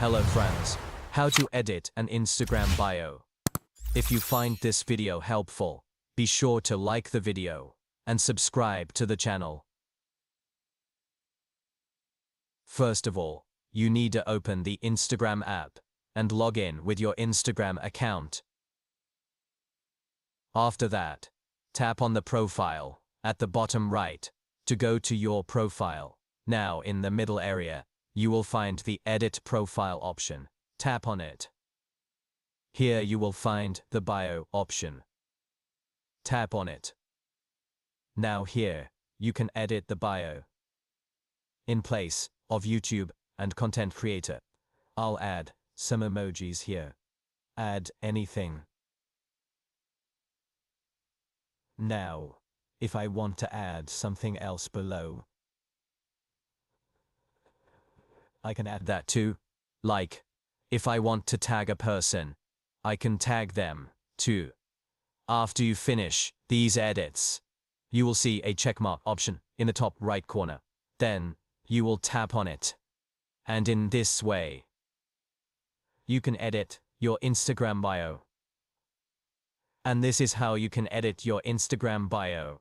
Hello friends, how to edit an Instagram bio. If you find this video helpful, be sure to like the video and subscribe to the channel. First of all, you need to open the Instagram app and log in with your Instagram account. After that, tap on the profile at the bottom right to go to your profile. Now in the middle area, you will find the Edit Profile option. Tap on it. Here you will find the Bio option. Tap on it. Now here, you can edit the bio. In place of YouTube and content creator, I'll add some emojis here. Add anything. Now, if I want to add something else below, I can add that too. Like, if I want to tag a person, I can tag them too. After you finish these edits, you will see a checkmark option in the top right corner. Then, you will tap on it. And in this way, you can edit your Instagram bio. And this is how you can edit your Instagram bio.